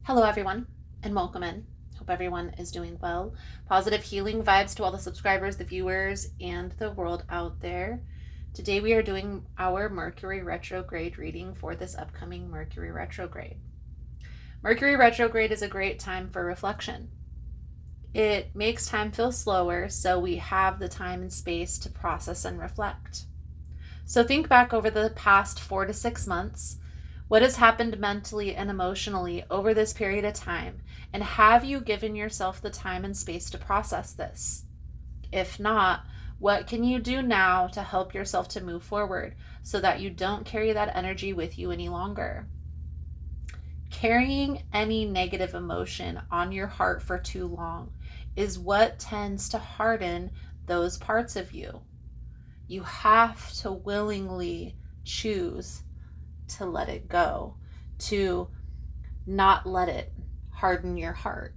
Hello, everyone, and welcome in. Hope everyone is doing well. Positive healing vibes to all the subscribers, the viewers, and the world out there. Today we are doing our Mercury retrograde reading for this upcoming Mercury retrograde. Mercury retrograde is a great time for reflection. It makes time feel slower, so we have the time and space to process and reflect. So think back over the past 4 to 6 months. What has happened mentally and emotionally over this period of time? And have you given yourself the time and space to process this? If not, what can you do now to help yourself to move forward so that you don't carry that energy with you any longer? Carrying any negative emotion on your heart for too long is what tends to harden those parts of you. You have to willingly choose to let it go, to not let it harden your heart.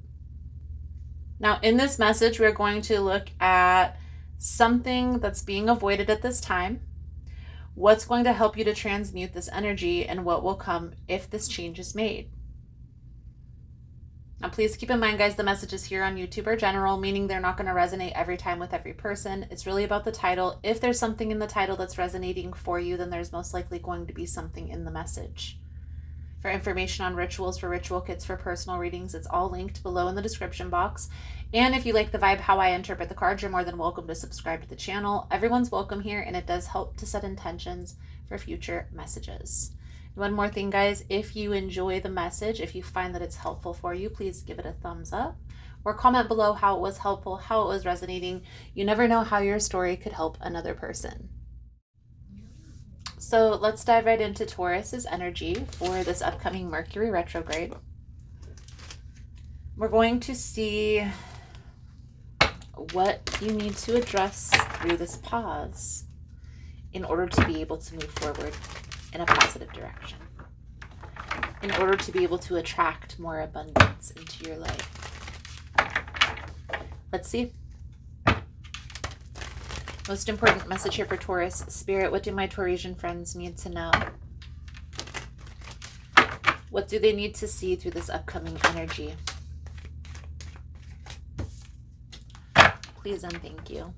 Now, in this message, we're going to look at something that's being avoided at this time, what's going to help you to transmute this energy, and what will come if this change is made. Now, please keep in mind, guys, the messages here on YouTube are general, meaning they're not going to resonate every time with every person. It's really about the title. If there's something in the title that's resonating for you, then there's most likely going to be something in the message. For information on rituals, for ritual kits, for personal readings, it's all linked below in the description box. And if you like the vibe, how I interpret the cards, you're more than welcome to subscribe to the channel. Everyone's welcome here, and it does help to set intentions for future messages. One more thing, guys, if you enjoy the message, if you find that it's helpful for you, please give it a thumbs up or comment below how it was helpful, how it was resonating. You never know how your story could help another person. So let's dive right into Taurus's energy for this upcoming Mercury retrograde. We're going to see what you need to address through this pause in order to be able to move forward in a positive direction, in order to be able to attract more abundance into your life. Let's see. Most important message here for Taurus. Spirit, what do my Taurasian friends need to know? What do they need to see through this upcoming energy? Please and thank you.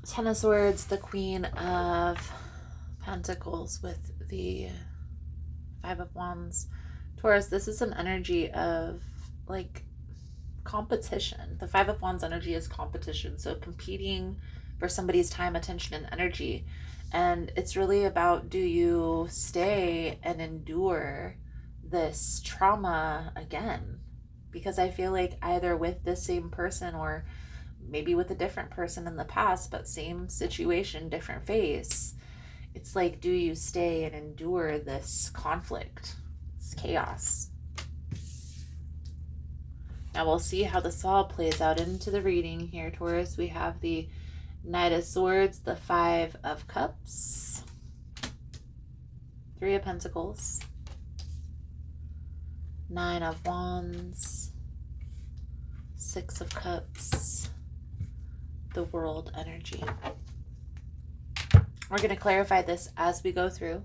Ten of Swords, the Queen of Pentacles with the Five of Wands. Taurus, this is an energy of like competition. The Five of Wands energy is competition. So competing for somebody's time, attention, and energy. And it's really about, do you stay and endure this trauma again? Because I feel like either with the same person or maybe with a different person in the past, but same situation, different face. It's like, do you stay and endure this conflict, this chaos? Now we'll see how this all plays out into the reading here, Taurus. We have the Knight of Swords, the Five of Cups, Three of Pentacles, Nine of Wands, Six of Cups, the World energy. We're going to clarify this as we go through.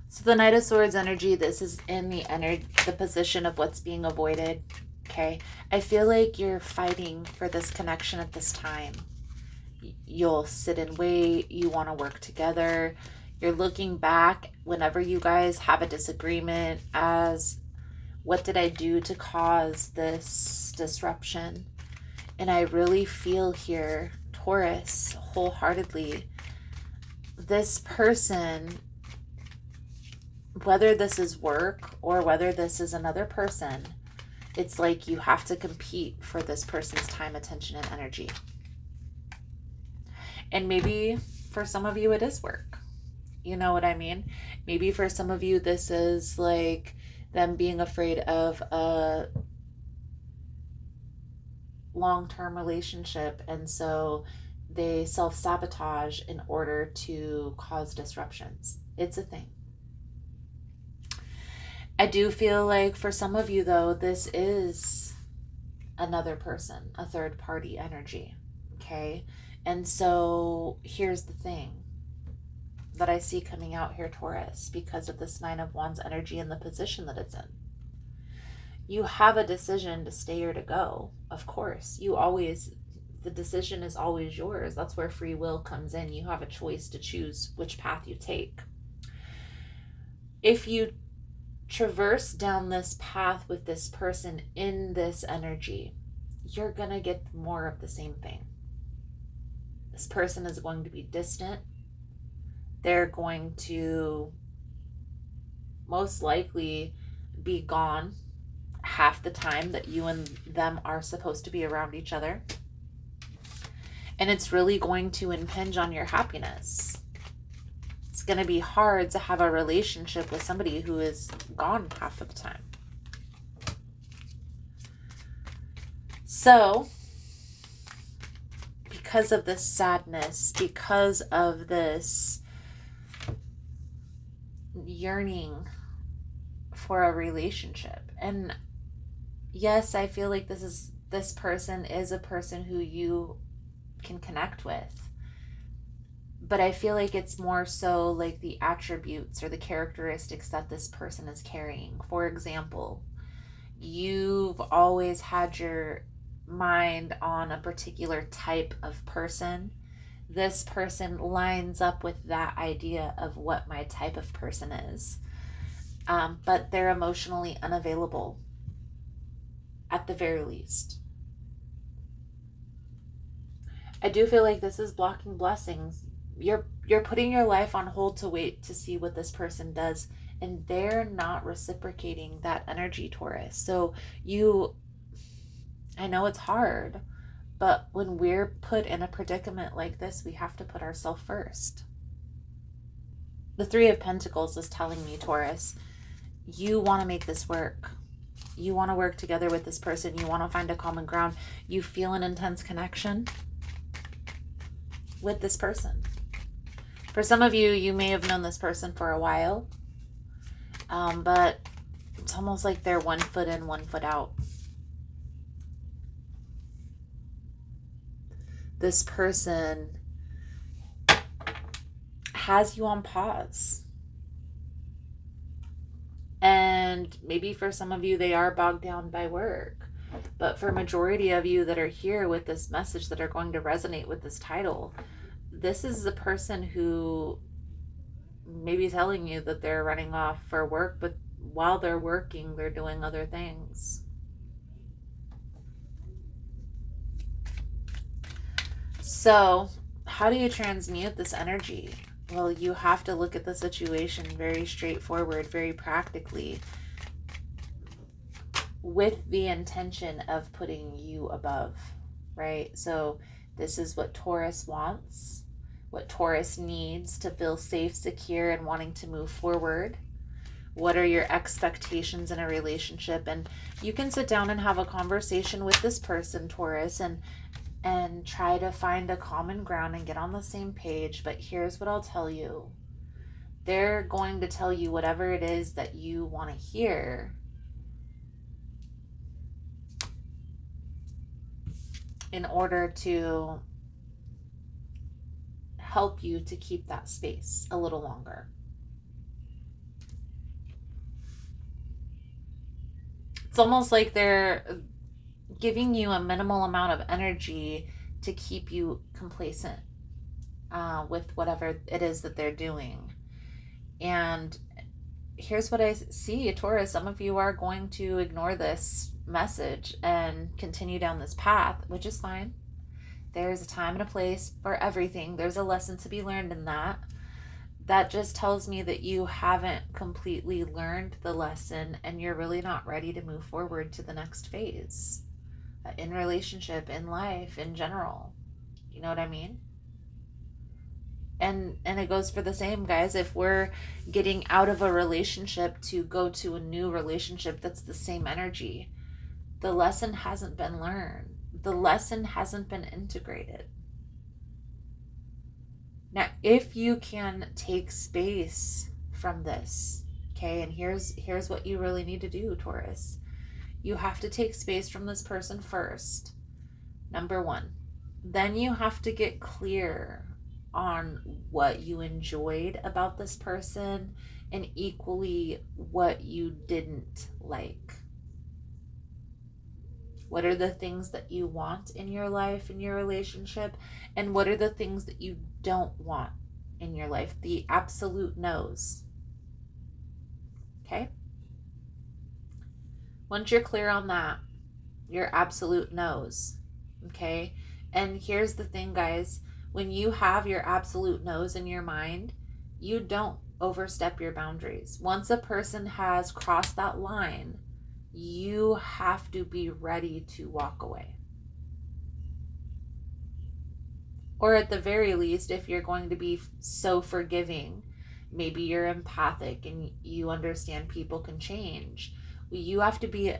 So the Knight of Swords energy, this is in the position of what's being avoided. Okay, I feel like you're fighting for this connection at this time. You'll sit and wait. You want to work together. You're looking back whenever you guys have a disagreement as, what did I do to cause this disruption? And I really feel here, Taurus, wholeheartedly, this person, whether this is work or whether this is another person, it's like you have to compete for this person's time, attention, and energy. And maybe for some of you it is work. You know what I mean? Maybe for some of you this is like them being afraid of a long-term relationship, and so they self-sabotage in order to cause disruptions. It's a thing. I do feel like for some of you, though, this is another person, a third party energy. Okay. And so here's the thing that I see coming out here, Taurus, because of this Nine of Wands energy and the position that it's in. You have a decision to stay or to go. Of course, the decision is always yours. That's where free will comes in. You have a choice to choose which path you take. If you traverse down this path with this person in this energy, you're going to get more of the same thing. This person is going to be distant. They're going to most likely be gone half the time that you and them are supposed to be around each other. And it's really going to impinge on your happiness. It's going to be hard to have a relationship with somebody who is gone half of the time. So, because of this sadness, because of this yearning for a relationship, and yes, I feel like this person is a person who you can connect with, but I feel like it's more so like the attributes or the characteristics that this person is carrying. For example, you've always had your mind on a particular type of person. This person lines up with that idea of what my type of person is, but they're emotionally unavailable at the very least. I do feel like this is blocking blessings. You're putting your life on hold to wait to see what this person does, and they're not reciprocating that energy, Taurus. So I know it's hard, but when we're put in a predicament like this, we have to put ourselves first. The Three of Pentacles is telling me, Taurus, you want to make this work. You want to work together with this person. You want to find a common ground. You feel an intense connection with this person. For some of you, you may have known this person for a while, but it's almost like they're 1 foot in, 1 foot out. This person has you on pause. And maybe for some of you, they are bogged down by work. But for a majority of you that are here with this message that are going to resonate with this title, this is the person who may be telling you that they're running off for work, but while they're working, they're doing other things. So, how do you transmute this energy? Well, you have to look at the situation very straightforward, very practically, with the intention of putting you above, right? So this is what Taurus wants, what Taurus needs to feel safe, secure, and wanting to move forward. What are your expectations in a relationship? And you can sit down and have a conversation with this person, Taurus, and try to find a common ground and get on the same page. But here's what I'll tell you. They're going to tell you whatever it is that you want to hear in order to help you to keep that space a little longer. It's almost like they're giving you a minimal amount of energy to keep you complacent with whatever it is that they're doing. And here's what I see, Taurus. Some of you are going to ignore this message and continue down this path, which is fine. There's a time and a place for everything. There's a lesson to be learned in that. That just tells me that you haven't completely learned the lesson and you're really not ready to move forward to the next phase in relationship, in life, in general. You know what I mean? And it goes for the same, guys. If we're getting out of a relationship to go to a new relationship, that's the same energy. The lesson hasn't been learned. The lesson hasn't been integrated. Now, if you can take space from this, okay, and here's what you really need to do, Taurus. You have to take space from this person first, number one. Then you have to get clear on what you enjoyed about this person and equally what you didn't like. What are the things that you want in your life, in your relationship? And what are the things that you don't want in your life? The absolute no's. Okay? Once you're clear on that, your absolute no's. Okay? And here's the thing, guys. When you have your absolute no's in your mind, you don't overstep your boundaries. Once a person has crossed that line, you have to be ready to walk away. Or at the very least, if you're going to be so forgiving, maybe you're empathic and you understand people can change. You have to be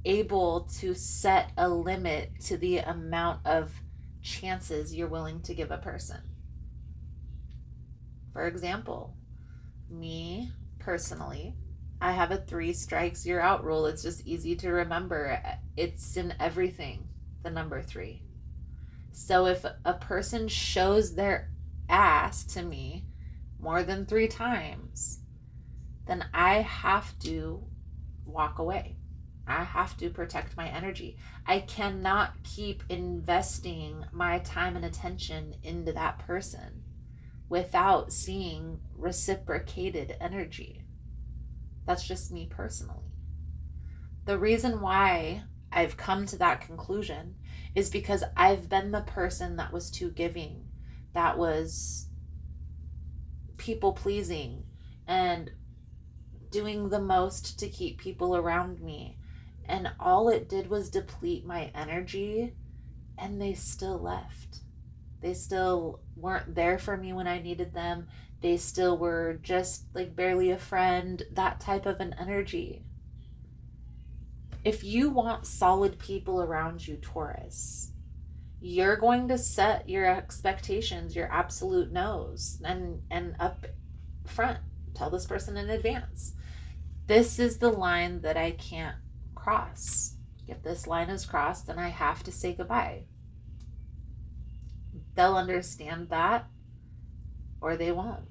able to set a limit to the amount of chances you're willing to give a person. For example, me personally, I have a 3 strikes you're out rule. It's just easy to remember. It's in everything, the number 3. So if a person shows their ass to me more than 3 times, then I have to walk away. I have to protect my energy. I cannot keep investing my time and attention into that person without seeing reciprocated energy. That's just me personally. The reason why I've come to that conclusion is because I've been the person that was too giving, that was people pleasing and doing the most to keep people around me. And all it did was deplete my energy, and they still left. They still weren't there for me when I needed them. They still were just like barely a friend, that type of an energy. If you want solid people around you, Taurus, you're going to set your expectations, your absolute no's, and up front. Tell this person in advance. This is the line that I can't cross. If this line is crossed, then I have to say goodbye. They'll understand that, or they won't.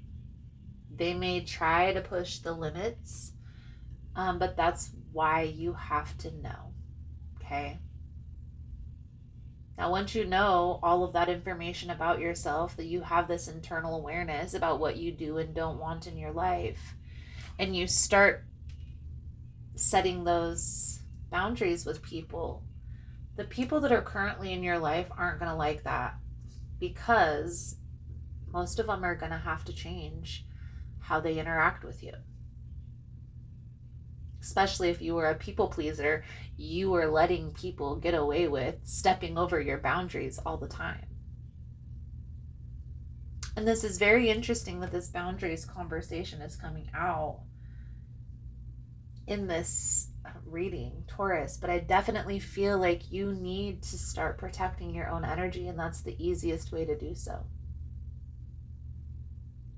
They may try to push the limits, but that's why you have to know. Okay? Now, once you know all of that information about yourself, that you have this internal awareness about what you do and don't want in your life, and you start setting those boundaries with people, the people that are currently in your life aren't going to like that, because most of them are going to have to change how they interact with you. Especially if you were a people pleaser, you were letting people get away with stepping over your boundaries all the time. And this is very interesting that this boundaries conversation is coming out in this reading, Taurus, but I definitely feel like you need to start protecting your own energy, and that's the easiest way to do so.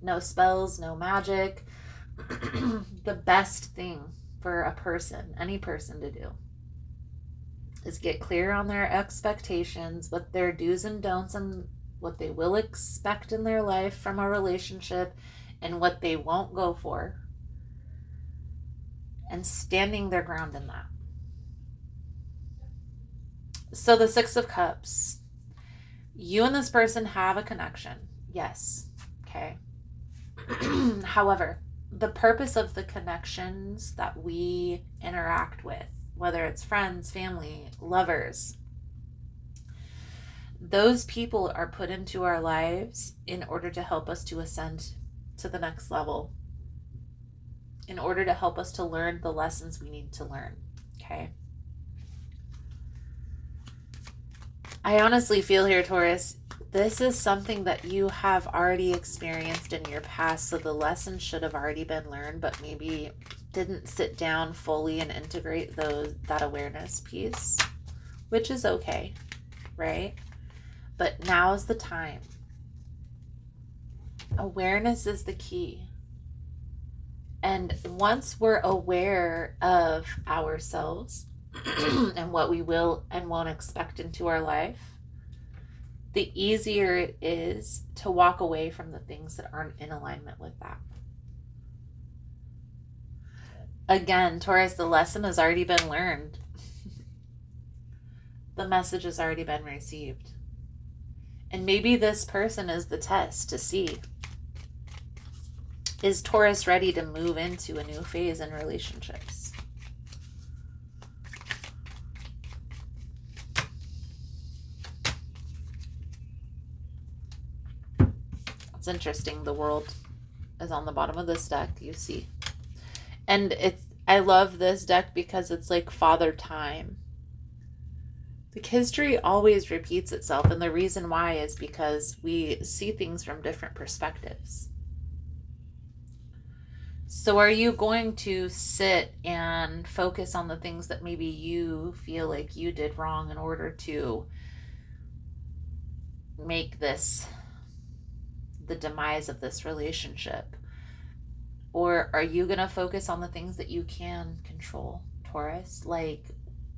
No spells, no magic. The best thing for a person, any person, to do is get clear on their expectations, what their do's and don'ts, and what they will expect in their life from a relationship, and what they won't go for, and standing their ground in that. So the 6 of Cups, you and this person have a connection. Yes. Okay. However, the purpose of the connections that we interact with, whether it's friends, family, lovers, those people are put into our lives in order to help us to ascend to the next level, in order to help us to learn the lessons we need to learn. Okay. I honestly feel here, Taurus, this is something that you have already experienced in your past, so the lesson should have already been learned, but maybe didn't sit down fully and integrate that awareness piece, which is okay, right? But now is the time. Awareness is the key. And once we're aware of ourselves, and what we will and won't expect into our life, the easier it is to walk away from the things that aren't in alignment with that. Again, Taurus, the lesson has already been learned. The message has already been received. And maybe this person is the test to see, is Taurus ready to move into a new phase in relationships? It's interesting. The world is on the bottom of this deck, you see. And I love this deck because it's like Father Time. The history always repeats itself, and the reason why is because we see things from different perspectives. So are you going to sit and focus on the things that maybe you feel like you did wrong in order to make this the demise of this relationship? Or are you going to focus on the things that you can control, Taurus, like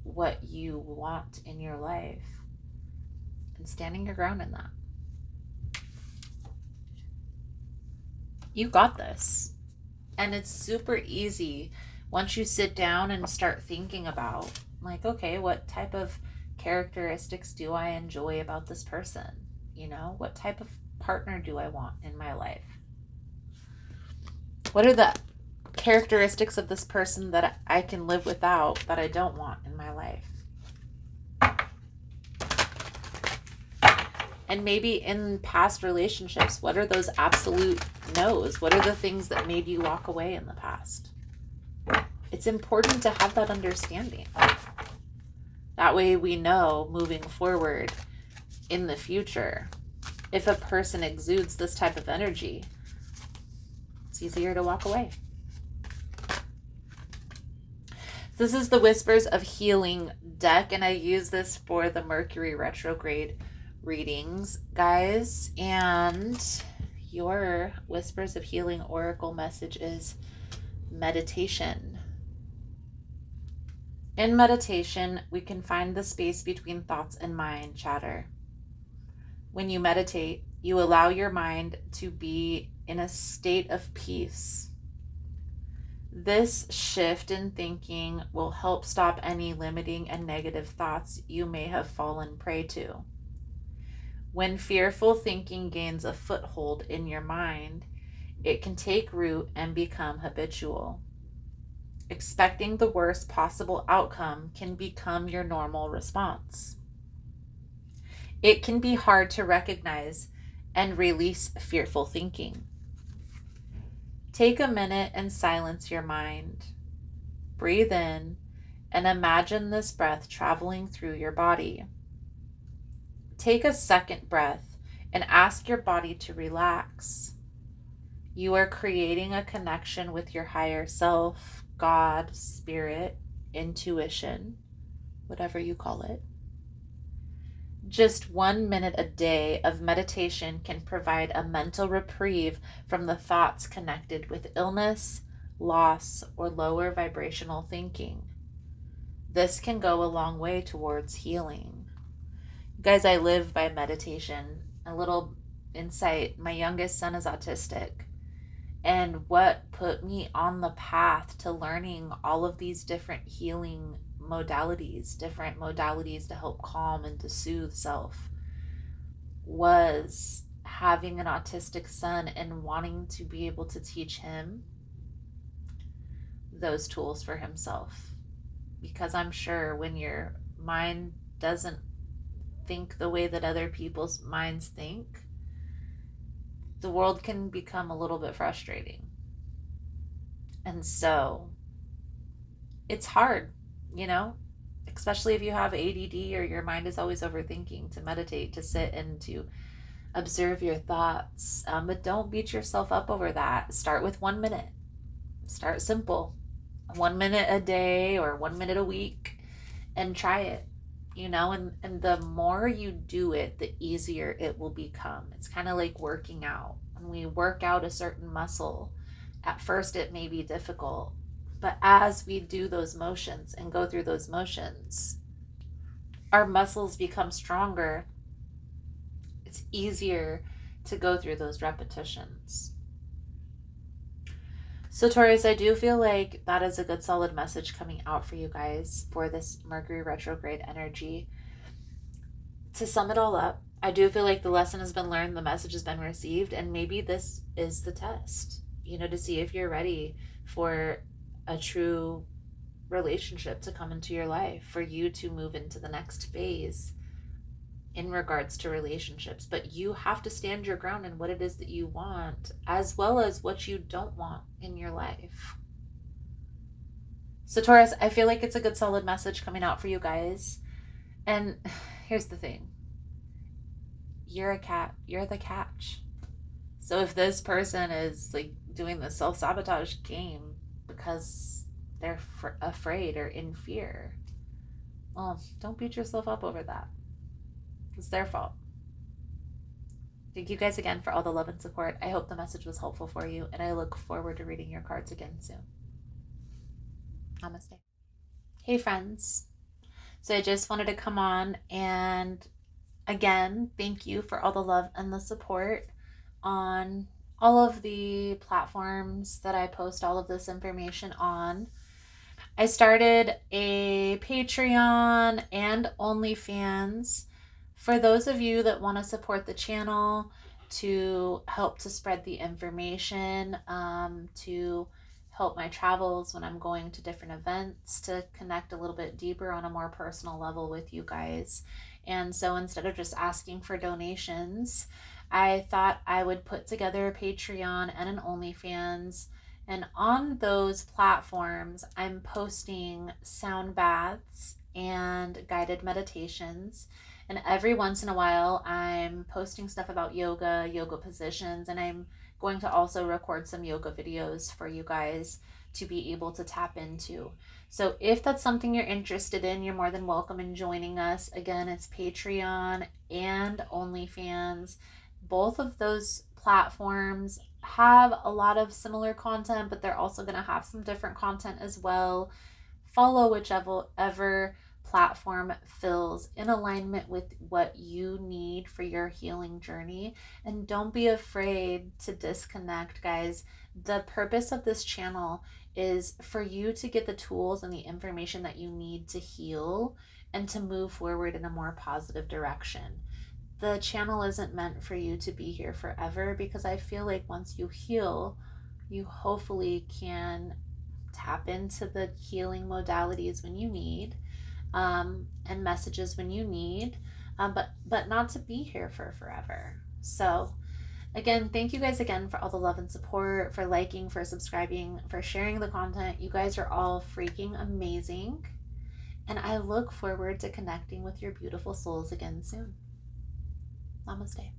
what you want in your life, and standing your ground in that? You got this. And it's super easy once you sit down and start thinking about, like, okay, what type of characteristics do I enjoy about this person? You know, what type of partner do I want in my life? What are the characteristics of this person that I can live without, that I don't want in my life? And maybe in past relationships, what are those absolute no's? What are the things that made you walk away in the past? It's important to have that understanding. That way we know moving forward in the future, if a person exudes this type of energy, it's easier to walk away. This is the Whispers of Healing deck, and I use this for the Mercury retrograde readings, guys. And your Whispers of Healing oracle message is meditation. In meditation, we can find the space between thoughts and mind chatter. When you meditate, you allow your mind to be in a state of peace. This shift in thinking will help stop any limiting and negative thoughts you may have fallen prey to. When fearful thinking gains a foothold in your mind, it can take root and become habitual. Expecting the worst possible outcome can become your normal response. It can be hard to recognize and release fearful thinking. Take a minute and silence your mind. Breathe in and imagine this breath traveling through your body. Take a second breath and ask your body to relax. You are creating a connection with your higher self, God, spirit, intuition, whatever you call it. Just 1 minute a day of meditation can provide a mental reprieve from the thoughts connected with illness, loss, or lower vibrational thinking. This can go a long way towards healing. Guys, I live by meditation. A little insight, my youngest son is autistic. And what put me on the path to learning all of these different healing modalities, different modalities to help calm and to soothe self, was having an autistic son and wanting to be able to teach him those tools for himself. Because I'm sure when your mind doesn't think the way that other people's minds think, the world can become a little bit frustrating. And so it's hard, you know, especially if you have ADD or your mind is always overthinking, to meditate, to sit and to observe your thoughts. But don't beat yourself up over that. Start with 1 minute. Start simple. 1 minute a day or 1 minute a week, and try it, you know, and the more you do it, the easier it will become. It's kind of like working out. When we work out a certain muscle, at first it may be difficult, But as we do those motions and go through those motions, our muscles become stronger. It's easier to go through those repetitions. So, Taurus, I do feel like that is a good solid message coming out for you guys for this Mercury retrograde energy. To sum it all up, I do feel like the lesson has been learned, the message has been received, and maybe this is the test, to see if you're ready for a true relationship to come into your life, for you to move into the next phase in regards to relationships. But you have to stand your ground in what it is that you want, as well as what you don't want in your life. So, Taurus, I feel like it's a good solid message coming out for you guys. And here's the thing. You're a cat. You're the catch. So if this person is like doing the self-sabotage game because they're afraid or in fear, well, don't beat yourself up over that. It's their fault. Thank you guys again for all the love and support. I hope the message was helpful for you, and I look forward to reading your cards again soon. Namaste. Hey friends. So I just wanted to come on and again, thank you for all the love and the support on all of the platforms that I post all of this information on. I started a Patreon and OnlyFans for those of you that want to support the channel, to help to spread the information, to help my travels when I'm going to different events, to connect a little bit deeper on a more personal level with you guys. And so instead of just asking for donations, I thought I would put together a Patreon and an OnlyFans. And on those platforms, I'm posting sound baths and guided meditations. And every once in a while, I'm posting stuff about yoga positions, and I'm going to also record some yoga videos for you guys to be able to tap into. So if that's something you're interested in, you're more than welcome in joining us. Again, it's Patreon and OnlyFans. Both of those platforms have a lot of similar content, but they're also going to have some different content as well. Follow whichever platform feels in alignment with what you need for your healing journey. And don't be afraid to disconnect, guys. The purpose of this channel is for you to get the tools and the information that you need to heal and to move forward in a more positive direction. The channel isn't meant for you to be here forever, because I feel like once you heal, you hopefully can tap into the healing modalities when you need, and messages when you need, but not to be here for forever. So again, thank you guys again for all the love and support, for liking, for subscribing, for sharing the content. You guys are all freaking amazing, and I look forward to connecting with your beautiful souls again soon. Namaste.